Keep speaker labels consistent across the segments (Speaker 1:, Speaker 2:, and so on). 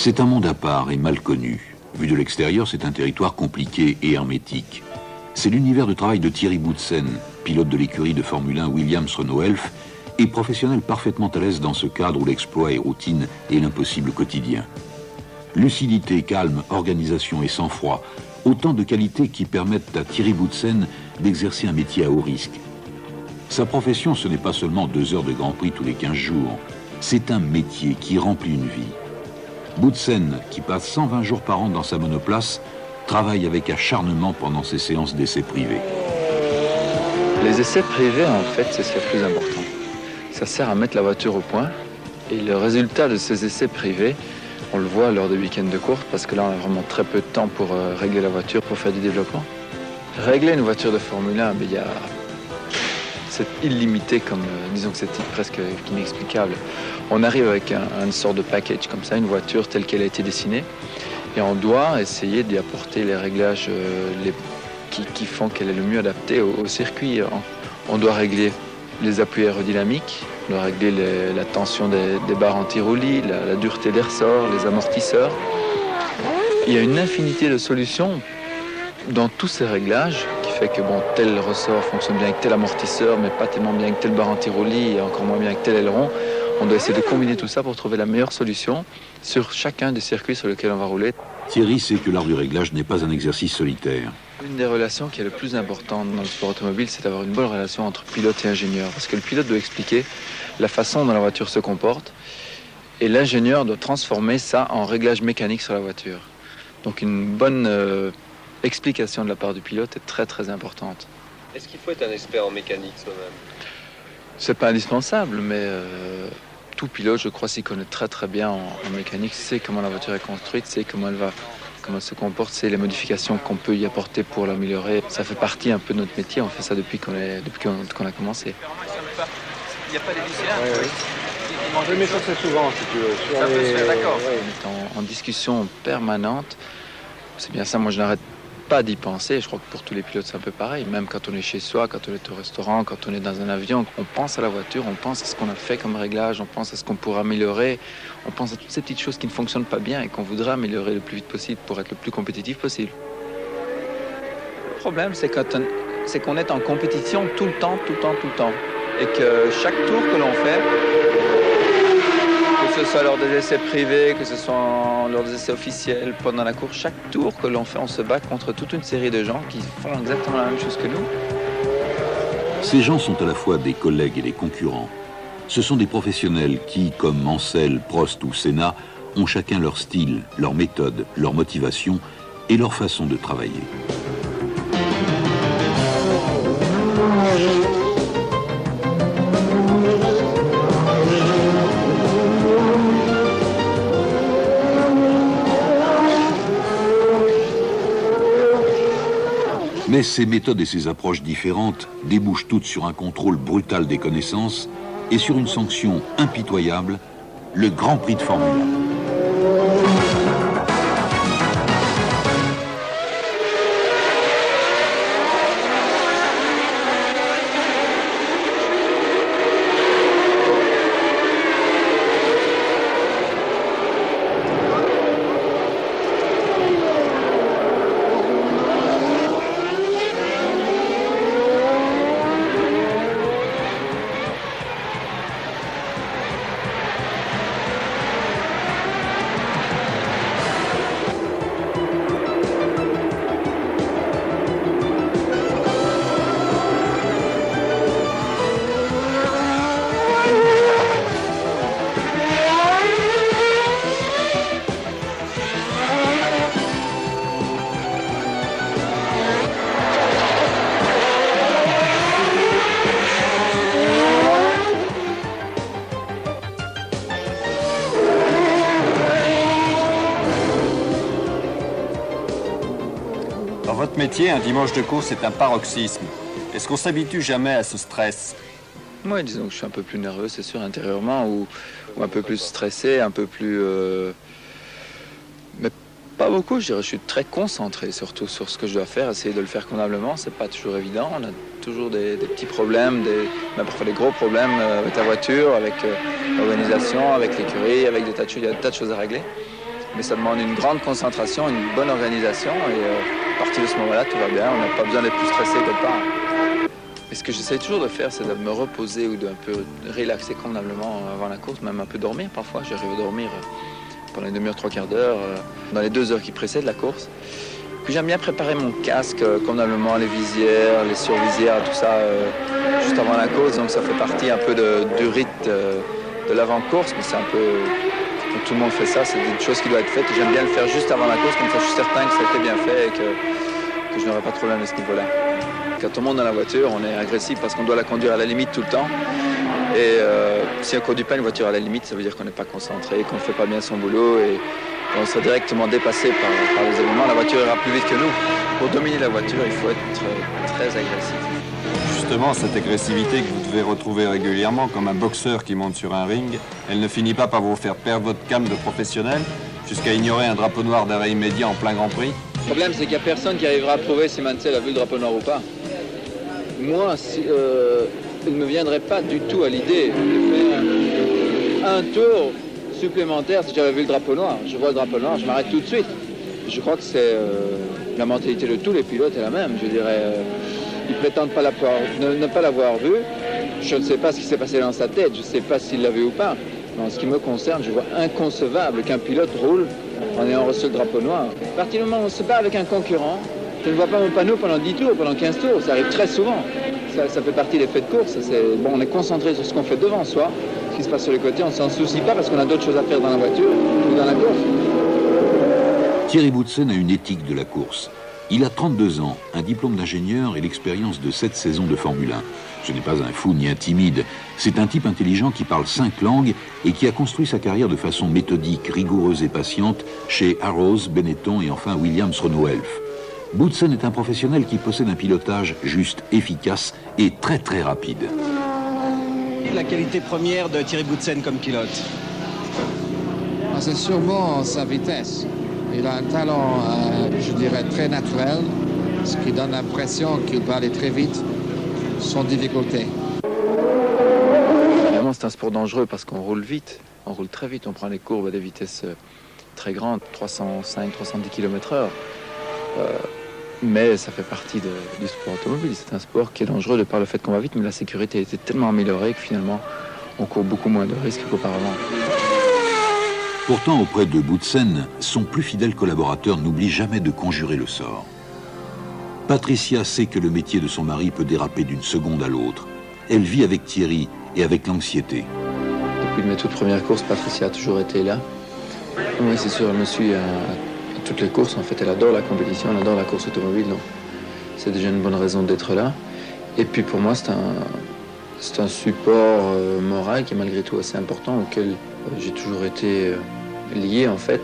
Speaker 1: C'est un monde à part et mal connu. Vu de l'extérieur, c'est un territoire compliqué et hermétique. C'est l'univers de travail de Thierry Boutsen, pilote de l'écurie de Formule 1 Williams-Renault-Elf, et professionnel parfaitement à l'aise dans ce cadre où l'exploit est routine et l'impossible quotidien. Lucidité, calme, organisation et sang-froid, autant de qualités qui permettent à Thierry Boutsen d'exercer un métier à haut risque. Sa profession, ce n'est pas seulement 2 heures de Grand Prix tous les 15 jours. C'est un métier qui remplit une vie. Boutsen, qui passe 120 jours par an dans sa monoplace, travaille avec acharnement pendant ses séances d'essais privés.
Speaker 2: Les essais privés, en fait, c'est ce qui est le plus important. Ça sert à mettre la voiture au point. Et le résultat de ces essais privés, on le voit lors des week-ends de course, parce que là, on a vraiment très peu de temps pour régler la voiture, pour faire du développement. Régler une voiture de Formule 1, c'est illimité, comme disons que c'est presque inexplicable. On arrive avec une sorte de package comme ça, une voiture telle qu'elle a été dessinée, et on doit essayer d'y apporter les réglages qui font qu'elle est le mieux adaptée au circuit. On doit régler les appuis aérodynamiques, on doit régler la tension des barres anti-roulis, la dureté des ressorts, les amortisseurs. Il y a une infinité de solutions dans tous ces réglages qui fait que tel ressort fonctionne bien avec tel amortisseur, mais pas tellement bien avec telle barre anti-roulis et encore moins bien avec tel aileron. On doit essayer de combiner tout ça pour trouver la meilleure solution sur chacun des circuits sur lesquels on va rouler.
Speaker 1: Thierry sait que l'art du réglage n'est pas un exercice solitaire.
Speaker 2: Une des relations qui est le plus importante dans le sport automobile, c'est d'avoir une bonne relation entre pilote et ingénieur. Parce que le pilote doit expliquer la façon dont la voiture se comporte et l'ingénieur doit transformer ça en réglage mécanique sur la voiture. Donc une bonne explication de la part du pilote est très très importante.
Speaker 3: Est-ce qu'il faut être un expert en mécanique soi-même ?
Speaker 2: C'est pas indispensable, mais tout pilote, je crois, s'y connaît très très bien en mécanique, sait comment la voiture est construite, sait comment elle se comporte, c'est les modifications qu'on peut y apporter pour l'améliorer. Ça fait partie un peu de notre métier, on fait ça depuis qu'on a commencé.
Speaker 3: Il n'y a pas d'édition.
Speaker 4: Oui. Je mets ça très souvent, si tu veux.
Speaker 3: Ça peut se faire, d'accord.
Speaker 2: On est en discussion permanente. C'est bien ça, moi je n'arrête pas d'y penser. Je crois que pour tous les pilotes c'est un peu pareil. Même quand on est chez soi, quand on est au restaurant, quand on est dans un avion, on pense à la voiture, on pense à ce qu'on a fait comme réglage, on pense à ce qu'on pourrait améliorer, on pense à toutes ces petites choses qui ne fonctionnent pas bien et qu'on voudrait améliorer le plus vite possible pour être le plus compétitif possible. Le problème c'est qu'on est en compétition tout le temps. Et que chaque tour que l'on fait, que ce soit lors des essais privés, que ce soit lors des essais officiels, pendant la course, chaque tour que l'on fait, on se bat contre toute une série de gens qui font exactement la même chose que nous.
Speaker 1: Ces gens sont à la fois des collègues et des concurrents. Ce sont des professionnels qui, comme Mansell, Prost ou Senna, ont chacun leur style, leur méthode, leur motivation et leur façon de travailler. Mais ces méthodes et ces approches différentes débouchent toutes sur un contrôle brutal des connaissances et sur une sanction impitoyable, le Grand Prix de Formule 1.
Speaker 4: Dans votre métier, un dimanche de course est un paroxysme. Est-ce qu'on s'habitue jamais à ce stress ?
Speaker 2: Moi, disons que je suis un peu plus nerveux, c'est sûr, intérieurement, ou un peu plus stressé, un peu plus... Mais pas beaucoup, je dirais. Je suis très concentré, surtout, sur ce que je dois faire, essayer de le faire convenablement. C'est pas toujours évident, on a toujours des petits problèmes, même parfois des gros problèmes avec la voiture, avec l'organisation, avec l'écurie, avec il y a des tas de choses à régler. Mais ça demande une grande concentration, une bonne organisation. Et à partir de ce moment-là, tout va bien. On n'a pas besoin d'être plus stressé quelque part. Et ce que j'essaie toujours de faire, c'est de me reposer ou d'un peu relaxer convenablement avant la course, même un peu dormir parfois. J'arrive à dormir pendant une demi-heure, 3/4 d'heure, dans les 2 heures qui précèdent la course. Puis j'aime bien préparer mon casque convenablement, les visières, les survisières, tout ça, juste avant la course. Donc ça fait partie un peu du rite de l'avant-course, mais c'est un peu... Donc, tout le monde fait ça, c'est une chose qui doit être faite. Et j'aime bien le faire juste avant la course, comme ça je suis certain que ça a été bien fait et que je n'aurai pas de problème à ce niveau-là. Quand on monte dans la voiture, on est agressif parce qu'on doit la conduire à la limite tout le temps. Et si on ne conduit pas une voiture à la limite, ça veut dire qu'on n'est pas concentré, qu'on ne fait pas bien son boulot et on sera directement dépassé par les événements. La voiture ira plus vite que nous. Pour dominer la voiture, il faut être très agressif.
Speaker 4: Justement, cette agressivité que vous devez retrouver régulièrement comme un boxeur qui monte sur un ring, elle ne finit pas par vous faire perdre votre calme de professionnel jusqu'à ignorer un drapeau noir d'arrêt immédiat en plein Grand Prix?
Speaker 2: Le problème, c'est qu'il n'y a personne qui arrivera à prouver si Mansell a vu le drapeau noir ou pas. Moi, il ne me viendrait pas du tout à l'idée de faire un tour supplémentaire si j'avais vu le drapeau noir. Je vois le drapeau noir, je m'arrête tout de suite. Je crois que c'est la mentalité de tous les pilotes est la même. Je dirais, ils prétendent ne pas l'avoir vu. Je ne sais pas ce qui s'est passé dans sa tête, je ne sais pas s'il l'a vu ou pas. Mais en ce qui me concerne, je vois inconcevable qu'un pilote roule en ayant reçu le drapeau noir. À partir du moment où on se bat avec un concurrent, je ne vois pas mon panneau pendant 10 tours, pendant 15 tours. Ça arrive très souvent. Ça fait partie des faits de course. Bon, on est concentré sur ce qu'on fait devant soi. Ce qui se passe sur les côtés, on ne s'en soucie pas parce qu'on a d'autres choses à faire dans la voiture ou dans la course.
Speaker 1: Thierry Boutsen a une éthique de la course. Il a 32 ans, un diplôme d'ingénieur et l'expérience de 7 saisons de Formule 1. Ce n'est pas un fou ni un timide. C'est un type intelligent qui parle 5 langues et qui a construit sa carrière de façon méthodique, rigoureuse et patiente chez Arrows, Benetton et enfin Williams-Renault-Elf. Boutsen est un professionnel qui possède un pilotage juste, efficace et très très rapide.
Speaker 5: La qualité première de Thierry Boutsen comme pilote?
Speaker 6: C'est sûrement sa vitesse. Il a un talent, je dirais, très naturel, ce qui donne l'impression qu'il va aller très vite, sans difficulté.
Speaker 2: Évidemment, c'est un sport dangereux parce qu'on roule vite. On roule très vite, on prend les courbes à des vitesses très grandes, 305, 310 km/h. Mais ça fait partie du sport automobile. C'est un sport qui est dangereux de par le fait qu'on va vite, mais la sécurité a été tellement améliorée que finalement, on court beaucoup moins de risques qu'auparavant.
Speaker 1: Pourtant, auprès de Boutsen, son plus fidèle collaborateur n'oublie jamais de conjurer le sort. Patricia sait que le métier de son mari peut déraper d'une seconde à l'autre. Elle vit avec Thierry et avec l'anxiété.
Speaker 2: Depuis mes toutes premières courses, Patricia a toujours été là. Oui, c'est sûr, elle me suit à toutes les courses. En fait, elle adore la compétition, elle adore la course automobile. Donc c'est déjà une bonne raison d'être là. Et puis pour moi, c'est un support moral qui est malgré tout assez important, auquel j'ai toujours été lié en fait.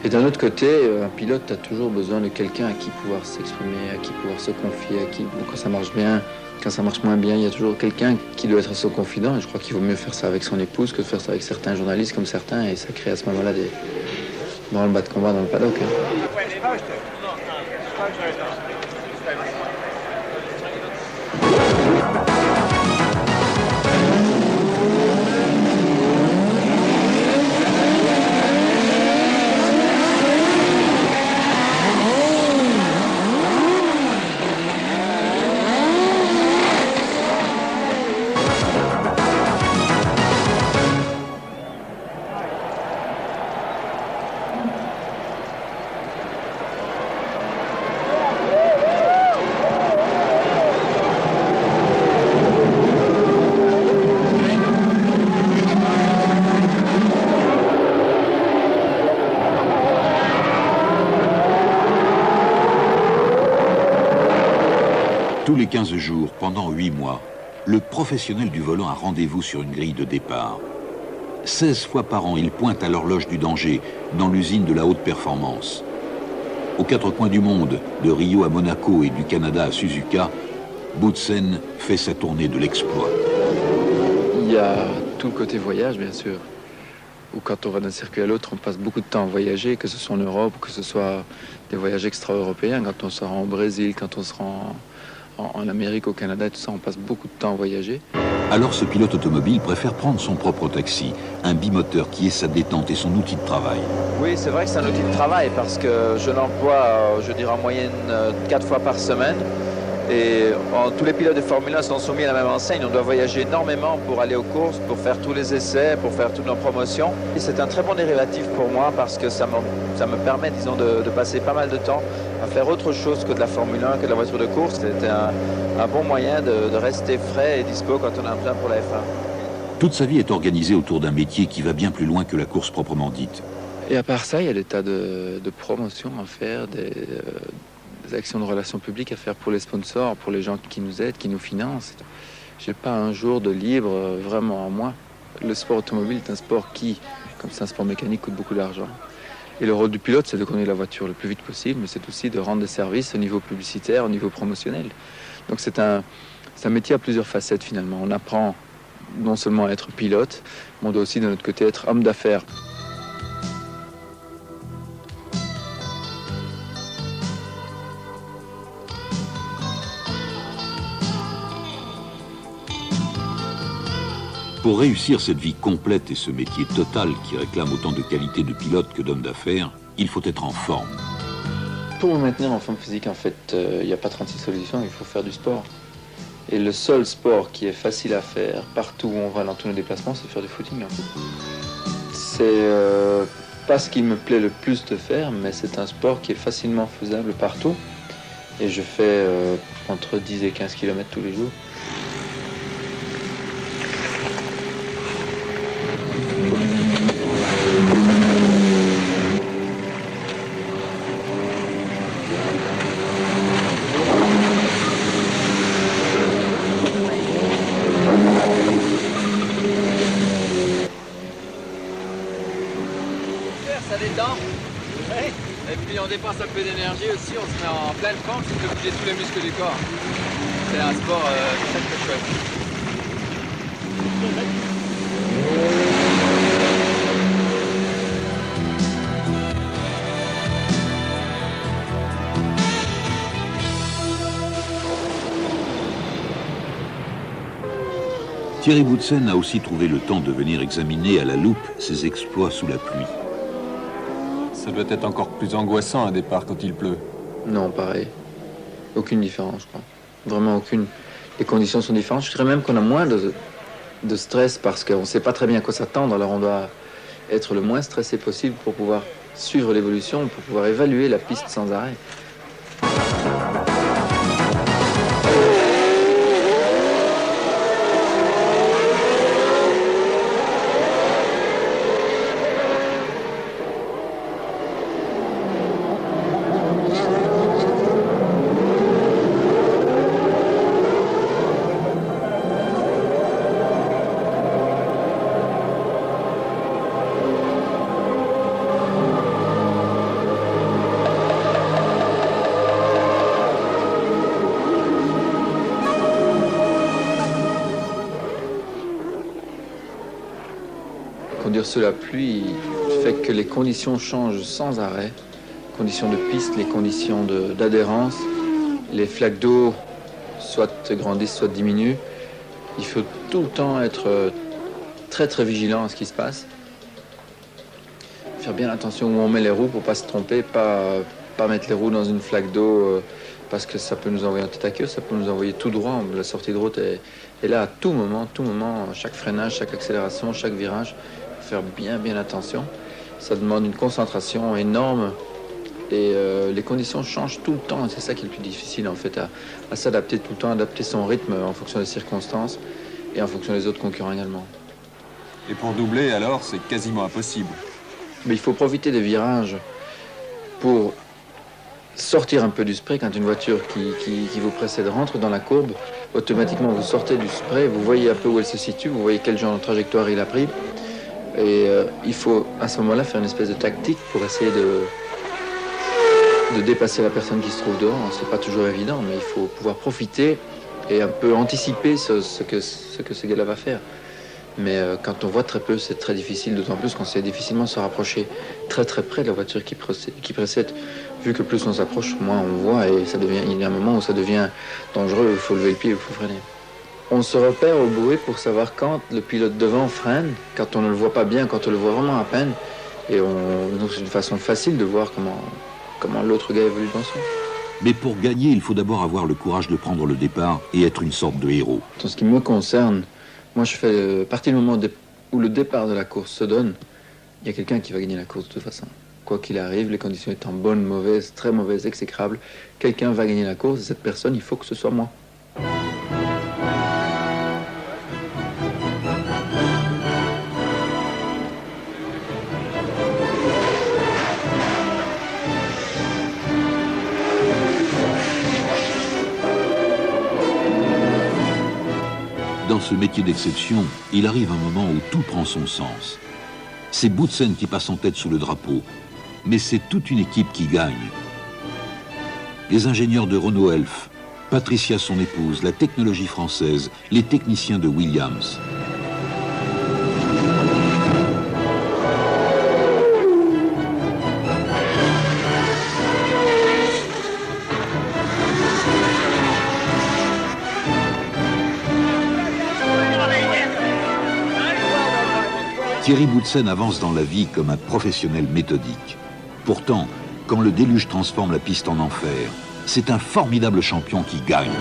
Speaker 2: Et d'un autre côté, un pilote a toujours besoin de quelqu'un à qui pouvoir s'exprimer, à qui pouvoir se confier, quand ça marche bien, quand ça marche moins bien, il y a toujours quelqu'un qui doit être son confident. Et je crois qu'il vaut mieux faire ça avec son épouse que de faire ça avec certains journalistes comme certains. Et ça crée à ce moment-là des branle-bas de combat dans le paddock.
Speaker 1: Tous les 15 jours, pendant 8 mois, le professionnel du volant a rendez-vous sur une grille de départ. 16 fois par an, il pointe à l'horloge du danger dans l'usine de la haute performance. Aux 4 coins du monde, de Rio à Monaco et du Canada à Suzuka, Boutsen fait sa tournée de l'exploit.
Speaker 2: Il y a tout le côté voyage, bien sûr, où quand on va d'un circuit à l'autre, on passe beaucoup de temps à voyager, que ce soit en Europe, que ce soit des voyages extra-européens, quand on se rend au Brésil, quand on se rend En Amérique, au Canada, tout ça, on passe beaucoup de temps à voyager.
Speaker 1: Alors ce pilote automobile préfère prendre son propre taxi, un bimoteur qui est sa détente et son outil de travail.
Speaker 2: Oui, c'est vrai que c'est un outil de travail parce que je l'emploie, je dirais en moyenne 4 fois par semaine. Et tous les pilotes de Formule 1 sont soumis à la même enseigne. On doit voyager énormément pour aller aux courses, pour faire tous les essais, pour faire toutes nos promotions. Et c'est un très bon dérivatif pour moi parce que ça me permet, disons, de passer pas mal de temps à faire autre chose que de la Formule 1, que de la voiture de course. C'était un bon moyen de rester frais et dispo quand on a besoin pour la F1.
Speaker 1: Toute sa vie est organisée autour d'un métier qui va bien plus loin que la course proprement dite.
Speaker 2: Et à part ça, il y a des tas de promotions à faire, des actions de relations publiques à faire pour les sponsors, pour les gens qui nous aident, qui nous financent. J'ai pas un jour de libre vraiment à moi. Le sport automobile est un sport qui, comme c'est un sport mécanique, coûte beaucoup d'argent. Et le rôle du pilote, c'est de conduire la voiture le plus vite possible, mais c'est aussi de rendre des services au niveau publicitaire, au niveau promotionnel. Donc c'est un métier à plusieurs facettes finalement. On apprend non seulement à être pilote, mais on doit aussi de notre côté être homme d'affaires.
Speaker 1: Pour réussir cette vie complète et ce métier total qui réclame autant de qualité de pilote que d'homme d'affaires, il faut être en forme.
Speaker 2: Pour me maintenir en forme physique, en fait, il n'y a pas 36 solutions, il faut faire du sport. Et le seul sport qui est facile à faire partout où on va dans tous nos déplacements, c'est faire du footing. En fait. C'est pas ce qui me plaît le plus de faire, mais c'est un sport qui est facilement faisable partout. Et je fais entre 10 et 15 km tous les jours.
Speaker 3: Ça détend. Ouais. Et puis on dépense un peu d'énergie aussi, on se met en pleine forme, ça fait bouger tous les muscles du corps. C'est un sport très très chouette.
Speaker 1: Thierry Boutsen a aussi trouvé le temps de venir examiner à la loupe ses exploits sous la pluie.
Speaker 4: Ça doit être encore plus angoissant un départ quand il pleut.
Speaker 2: Non, pareil. Aucune différence, je crois. Vraiment aucune. Les conditions sont différentes. Je dirais même qu'on a moins de stress parce qu'on ne sait pas très bien à quoi s'attendre. Alors on doit être le moins stressé possible pour pouvoir suivre l'évolution, pour pouvoir évaluer la piste sans arrêt. Conduire sous la pluie fait que les conditions changent sans arrêt. Conditions de piste, les conditions d'adhérence, les flaques d'eau soit grandissent, soit diminuent. Il faut tout le temps être très très vigilant à ce qui se passe. Faire bien attention où on met les roues pour ne pas se tromper, pas mettre les roues dans une flaque d'eau parce que ça peut nous envoyer en tête à queue, ça peut nous envoyer tout droit. La sortie de route est là à tout moment, chaque freinage, chaque accélération, chaque virage. Faire bien attention. Ça demande une concentration énorme et les conditions changent tout le temps. C'est ça qui est le plus difficile en fait, à s'adapter tout le temps, adapter son rythme en fonction des circonstances et en fonction des autres concurrents également.
Speaker 4: Et pour doubler alors, c'est quasiment impossible.
Speaker 2: Mais il faut profiter des virages pour sortir un peu du spray. Quand une voiture qui vous précède rentre dans la courbe, automatiquement vous sortez du spray, vous voyez un peu où elle se situe, vous voyez quel genre de trajectoire il a pris. Et il faut à ce moment-là faire une espèce de tactique pour essayer de dépasser la personne qui se trouve dehors. C'est pas toujours évident, mais il faut pouvoir profiter et un peu anticiper ce que ce gars-là va faire. Mais quand on voit très peu, c'est très difficile, d'autant plus qu'on sait difficilement se rapprocher très très près de la voiture qui précède. Vu que plus on s'approche, moins on voit et il y a un moment où ça devient dangereux, il faut lever le pied, il faut freiner. On se repère au bruit pour savoir quand le pilote devant freine, quand on ne le voit pas bien, quand on le voit vraiment à peine. Et donc c'est une façon facile de voir comment l'autre gars évolue dans son.
Speaker 1: Mais pour gagner, il faut d'abord avoir le courage de prendre le départ et être une sorte de héros.
Speaker 2: En ce qui me concerne, moi je fais, à partir du moment où le départ de la course se donne, il y a quelqu'un qui va gagner la course de toute façon. Quoi qu'il arrive, les conditions étant bonnes, mauvaises, très mauvaises, exécrables, quelqu'un va gagner la course et cette personne, il faut que ce soit moi.
Speaker 1: Dans ce métier d'exception, il arrive un moment où tout prend son sens. C'est Boutsen qui passe en tête sous le drapeau, mais c'est toute une équipe qui gagne. Les ingénieurs de Renault Elf, Patricia son épouse, la technologie française, les techniciens de Williams. Thierry Boutsen avance dans la vie comme un professionnel méthodique. Pourtant, quand le déluge transforme la piste en enfer, c'est un formidable champion qui gagne.